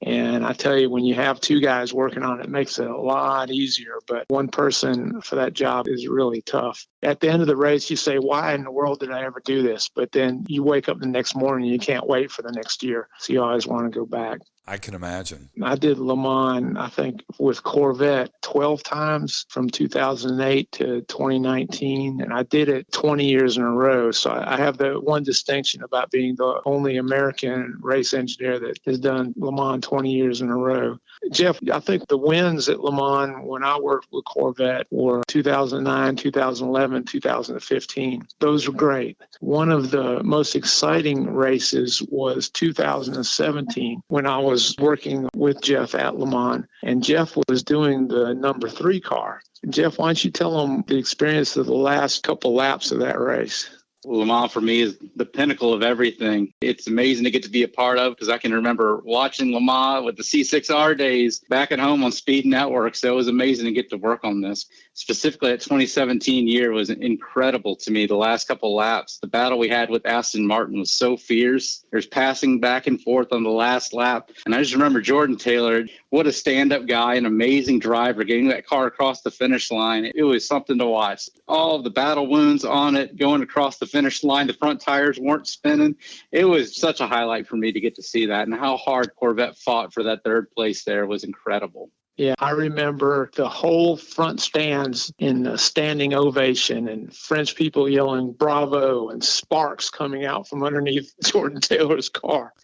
And I tell you, when you have 2 guys working on it, it makes it a lot easier. But one person for that job is really tough. At the end of the race, you say, why in the world did I ever do this? But then you wake up the next morning and you can't wait for the next year. So you always want to go back. I can imagine. I did Le Mans, I think, with Corvette 12 times from 2008 to 2019. And I did it 20 years in a row. So I have the one distinction about being the only American race engineer that has done Le Mans 20 years in a row. Jeff, I think the wins at Le Mans when I worked with Corvette were 2009, 2011, 2015. Those were great. One of the most exciting races was 2017 when I was working with Jeff at Le Mans, and Jeff was doing the number 3 car. Jeff, why don't you tell them the experience of the last couple laps of that race? Le Mans for me is the pinnacle of everything. It's amazing to get to be a part of, because I can remember watching Le Mans with the C6R days back at home on Speed Network. So it was amazing to get to work on this. Specifically, that 2017 year was incredible to me. The last couple laps, the battle we had with Aston Martin was so fierce. There's passing back and forth on the last lap. And I just remember Jordan Taylor, what a stand-up guy, an amazing driver, getting that car across the finish line. It was something to watch. All of the battle wounds on it, going across the finish line, the front tires weren't spinning. It was such a highlight for me to get to see that, and how hard Corvette fought for that 3rd place there was incredible. Yeah, I remember the whole front stands in the standing ovation and French people yelling bravo and sparks coming out from underneath Jordan Taylor's car.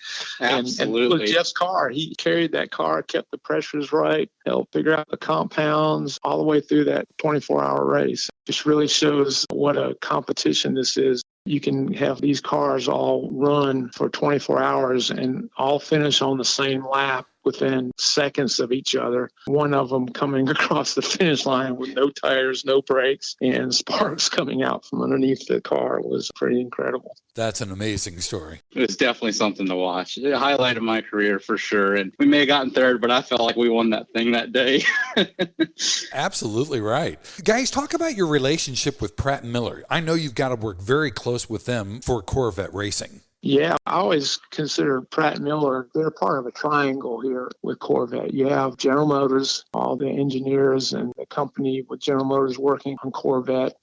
Absolutely. And look, Jeff's car, he carried that car, kept the pressures right, helped figure out the compounds all the way through that 24-hour race. Just really shows what a competition this is. You can have these cars all run for 24 hours and all finish on the same lap within seconds of each other. One of them coming across the finish line with no tires, no brakes, and sparks coming out from underneath the car was pretty incredible. That's an amazing story. It was definitely something to watch. It highlighted my career for sure. And we may have gotten 3rd, but I felt like we won that thing that day. Absolutely right. Guys, talk about your relationship with Pratt & Miller. I know you've got to work very close with them for Corvette Racing. Yeah, I always consider Pratt & Miller, they're part of a triangle here with Corvette. You have General Motors, all the engineers and the company with General Motors working on Corvette.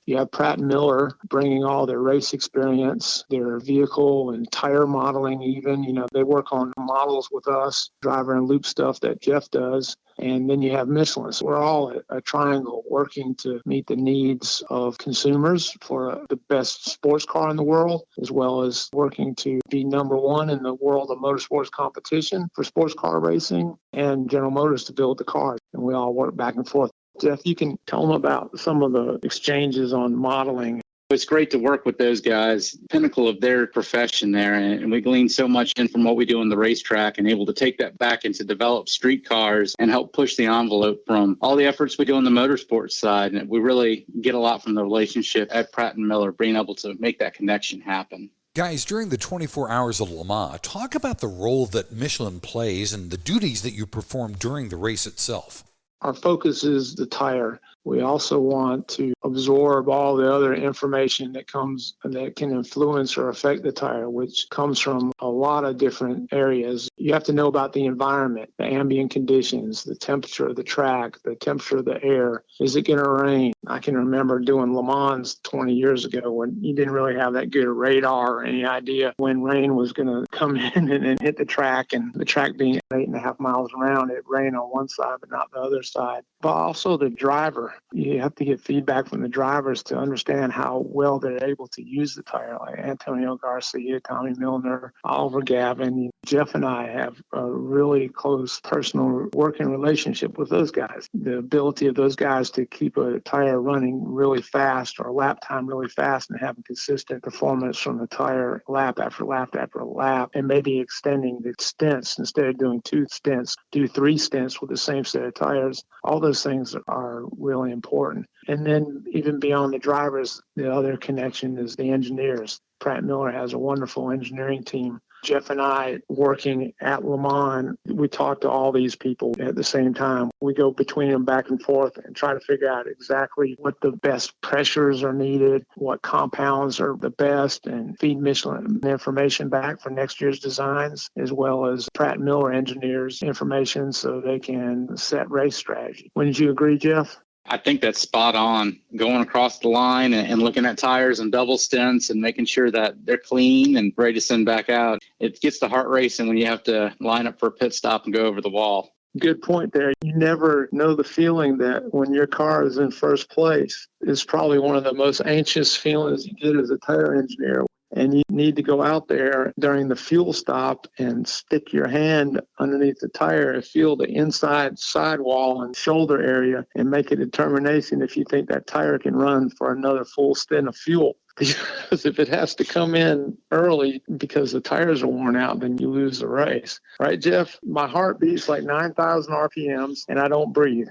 You have Pratt & Miller bringing all their race experience, their vehicle and tire modeling even. You know, they work on models with us, driver and loop stuff that Jeff does. And then you have Michelin. So we're all a triangle working to meet the needs of consumers for the best sports car in the world, as well as working to be number 1 in the world of motorsports competition for sports car racing, and General Motors to build the cars. And we all work back and forth. Jeff, you can tell them about some of the exchanges on modeling. It's great to work with those guys, pinnacle of their profession there, and we glean so much in from what we do on the racetrack and able to take that back into develop street cars and help push the envelope from all the efforts we do on the motorsports side. And we really get a lot from the relationship at Pratt & Miller, being able to make that connection happen. Guys, during the 24 hours of Le Mans, talk about the role that Michelin plays and the duties that you perform during the race itself. Our focus is the tire. We also want to absorb all the other information that comes that can influence or affect the tire, which comes from a lot of different areas. You have to know about the environment, the ambient conditions, the temperature of the track, the temperature of the air. Is it going to rain? I can remember doing Le Mans 20 years ago when you didn't really have that good radar or any idea when rain was going to come in and hit the track, and the track being 8.5 miles around, it rained on one side but not the other side. But also the driver, you have to get feedback from the drivers to understand how well they're able to use the tire, like Antonio Garcia, Tommy Milner, Oliver Gavin. Jeff and I have a really close personal working relationship with those guys. The ability of those guys to keep a tire running really fast or lap time really fast and having consistent performance from the tire lap after lap after lap, and maybe extending the stints instead of doing 2 stints, do 3 stints with the same set of tires. All those things are really important. And then even beyond the drivers, the other connection is the engineers. Pratt Miller has a wonderful engineering team. Jeff and I, working at Le Mans, we talk to all these people at the same time. We go between them back and forth and try to figure out exactly what the best pressures are needed, what compounds are the best, and feed Michelin information back for next year's designs, as well as Pratt Miller engineers information so they can set race strategy. Wouldn't you agree, Jeff? I think that's spot on. Going across the line and looking at tires and double stints and making sure that they're clean and ready to send back out. It gets the heart racing when you have to line up for a pit stop and go over the wall. Good point there. You never know the feeling that when your car is in first place. It's probably one of the most anxious feelings you get as a tire engineer. And you need to go out there during the fuel stop and stick your hand underneath the tire and feel the inside sidewall and shoulder area and make a determination if you think that tire can run for another full stint of fuel. Because if it has to come in early because the tires are worn out, then you lose the race. Right, Jeff? My heart beats like 9,000 RPMs and I don't breathe.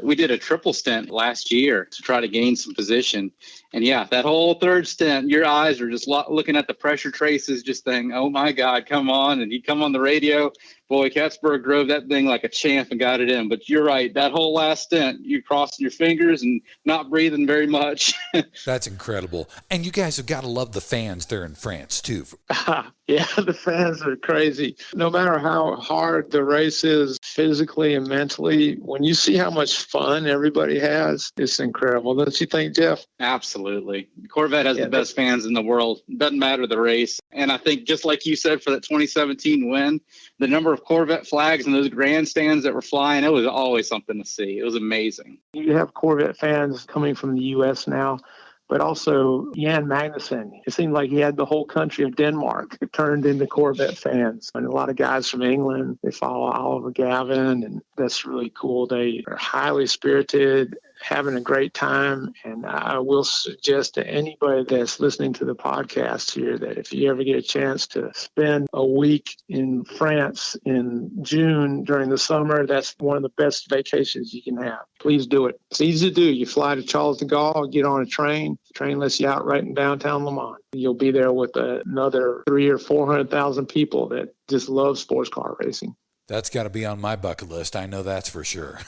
We did a triple stint last year to try to gain some position. And yeah, that whole third stint, your eyes are just looking at the pressure traces, just thinking, oh my God, come on. And he'd come on the radio. Boy, Katzberg drove that thing like a champ and got it in. But you're right, that whole last stint, you're crossing your fingers and not breathing very much. That's incredible. And you guys have got to love the fans there in France, too. Yeah, the fans are crazy. No matter how hard the race is physically and mentally, when you see how much fun everybody has, it's incredible. Don't you think, Jeff? Absolutely. Corvette has the best fans in the world. Doesn't matter the race. And I think just like you said for that 2017 win, the number of Corvette flags and those grandstands that were flying, it was always something to see. It was amazing. You have Corvette fans coming from the U.S. now, but also Jan Magnussen. It seemed like he had the whole country of Denmark turned into Corvette fans. And a lot of guys from England, they follow Oliver Gavin, and that's really cool. They are highly spirited, having a great time. And I will suggest to anybody that's listening to the podcast here that if you ever get a chance to spend a week in France in June during the summer, that's one of the best vacations you can have. Please do it. It's easy to do. You fly to Charles de Gaulle, get on a train. The train lets you out right in downtown Le Mans. You'll be there with another 300,000 or 400,000 people that just love sports car racing. That's got to be on my bucket list. I know that's for sure.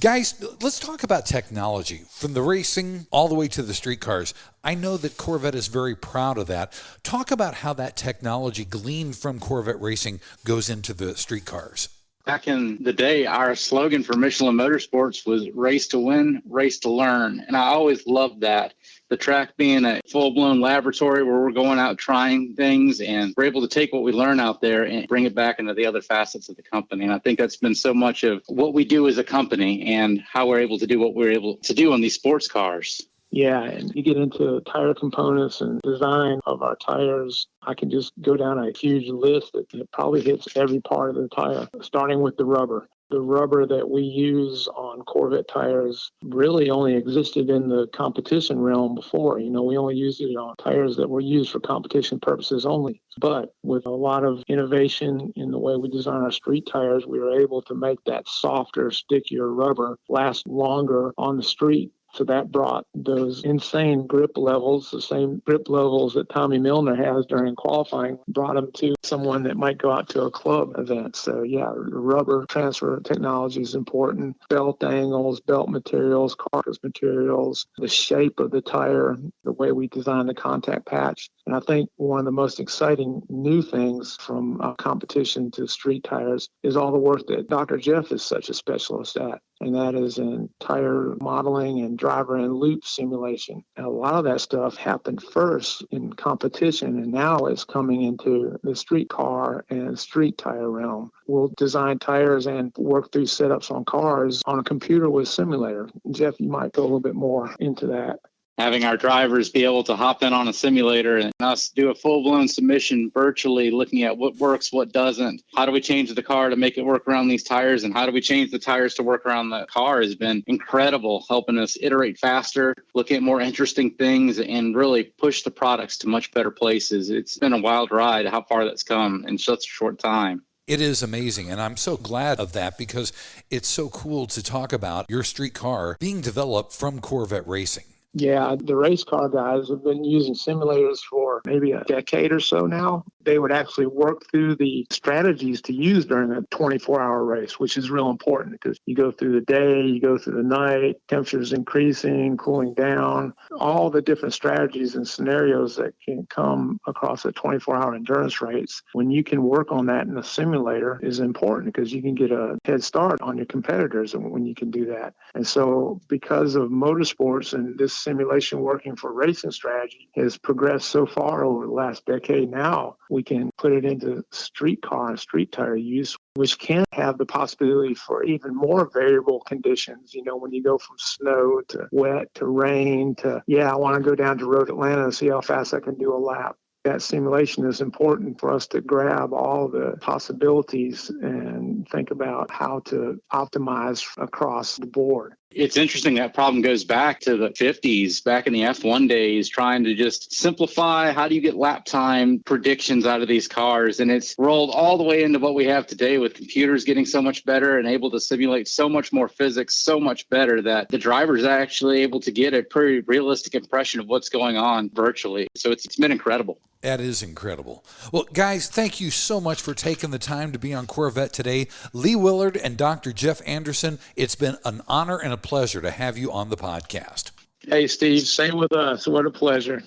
Guys, let's talk about technology. From the racing all the way to the street cars. I know that Corvette is very proud of that. Talk about how that technology gleaned from Corvette Racing goes into the street cars. Back in the day, our slogan for Michelin Motorsports was race to win, race to learn. And I always loved that. The track being a full-blown laboratory where we're going out trying things, and we're able to take what we learn out there and bring it back into the other facets of the company. And I think that's been so much of what we do as a company and how we're able to do what we're able to do on these sports cars. Yeah, and you get into tire components and design of our tires. I can just go down a huge list that probably hits every part of the tire, starting with the rubber. The rubber that we use on Corvette tires really only existed in the competition realm before. You know, we only used it on tires that were used for competition purposes only. But with a lot of innovation in the way we design our street tires, we were able to make that softer, stickier rubber last longer on the street. So that brought those insane grip levels, the same grip levels that Tommy Milner has during qualifying, brought them to someone that might go out to a club event. So yeah, rubber transfer technology is important. Belt angles, belt materials, carcass materials, the shape of the tire, the way we design the contact patch. And I think one of the most exciting new things from competition to street tires is all the work that Dr. Jeff is such a specialist at. and that is in tire modeling and driver and loop simulation. And a lot of that stuff happened first in competition, and now it's coming into the street car and street tire realm. We'll design tires and work through setups on cars on a computer with simulator. Jeff, you might go a little bit more into that. Having our drivers be able to hop in on a simulator and us do a full-blown submission virtually, looking at what works, what doesn't. How do we change the car to make it work around these tires, and how do we change the tires to work around the car has been incredible, helping us iterate faster, look at more interesting things, and really push the products to much better places. It's been a wild ride how far that's come in such a short time. It is amazing, and I'm so glad of that because it's so cool to talk about your street car being developed from Corvette Racing. Yeah, the race car guys have been using simulators for maybe a decade or so now. They would actually work through the strategies to use during a 24-hour race, which is real important because you go through the day, you go through the night, temperatures increasing, cooling down, all the different strategies and scenarios that can come across a 24-hour endurance race. When you can work on that in a simulator is important because you can get a head start on your competitors when you can do that. And so because of motorsports and this simulation working for racing strategy has progressed so far over the last decade now, we can put it into street car and street tire use, which can have the possibility for even more variable conditions. You know, when you go from snow to wet to rain to, I want to go down to Road Atlanta and see how fast I can do a lap. That simulation is important for us to grab all the possibilities and think about how to optimize across the board. It's interesting that problem goes back to the 50s, back in the F1 days, trying to just simplify how do you get lap time predictions out of these cars. And it's rolled all the way into what we have today with computers getting so much better and able to simulate so much more physics, so much better that the driver's actually able to get a pretty realistic impression of what's going on virtually. So it's been incredible. That is incredible. Well, guys, thank you so much for taking the time to be on Corvette Today. Lee Willard and Dr. Jeff Anderson, it's been an honor and a pleasure to have you on the podcast. Hey, Steve, same with us. What a pleasure.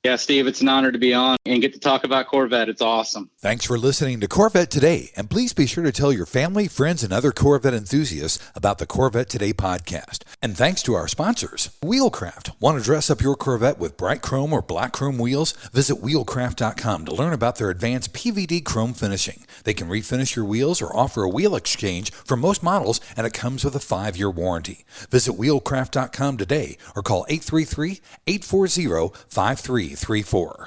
Yeah, Steve, it's an honor to be on and get to talk about Corvette. It's awesome. Thanks for listening to Corvette Today, and please be sure to tell your family, friends, and other Corvette enthusiasts about the Corvette Today podcast. And thanks to our sponsors, Wheelcraft. Want to dress up your Corvette with bright chrome or black chrome wheels? Visit wheelcraft.com to learn about their advanced PVD chrome finishing. They can refinish your wheels or offer a wheel exchange for most models, and it comes with a 5-year warranty. Visit wheelcraft.com today or call 833-840-5334.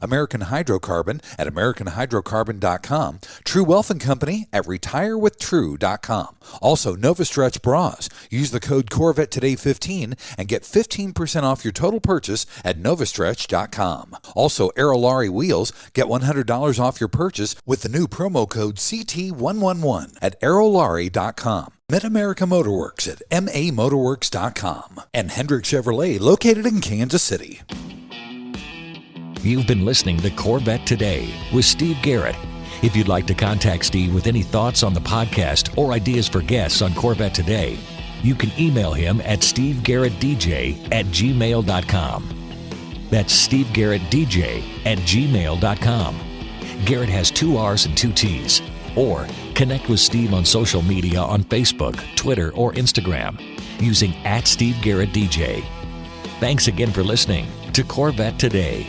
American Hydrocarbon at AmericanHydrocarbon.com. True Wealth & Company at RetireWithTrue.com. Also, Nova Stretch Bras. Use the code Corvette Today 15 and get 15% off your total purchase at Novastretch.com. Also, Aerolarri Wheels. Get $100 off your purchase with the new promo code CT111 at Aerolarri.com. Mid-America Motorworks at MAMotorworks.com. And Hendrick Chevrolet located in Kansas City. You've been listening to Corvette Today with Steve Garrett. If you'd like to contact Steve with any thoughts on the podcast or ideas for guests on Corvette Today, you can email him at stevegarrettdj@gmail.com. That's stevegarrettdj@gmail.com. Garrett has 2 R's and 2 T's. Or connect with Steve on social media on Facebook, Twitter, or Instagram using @SteveGarrettDJ. Thanks again for listening to Corvette Today.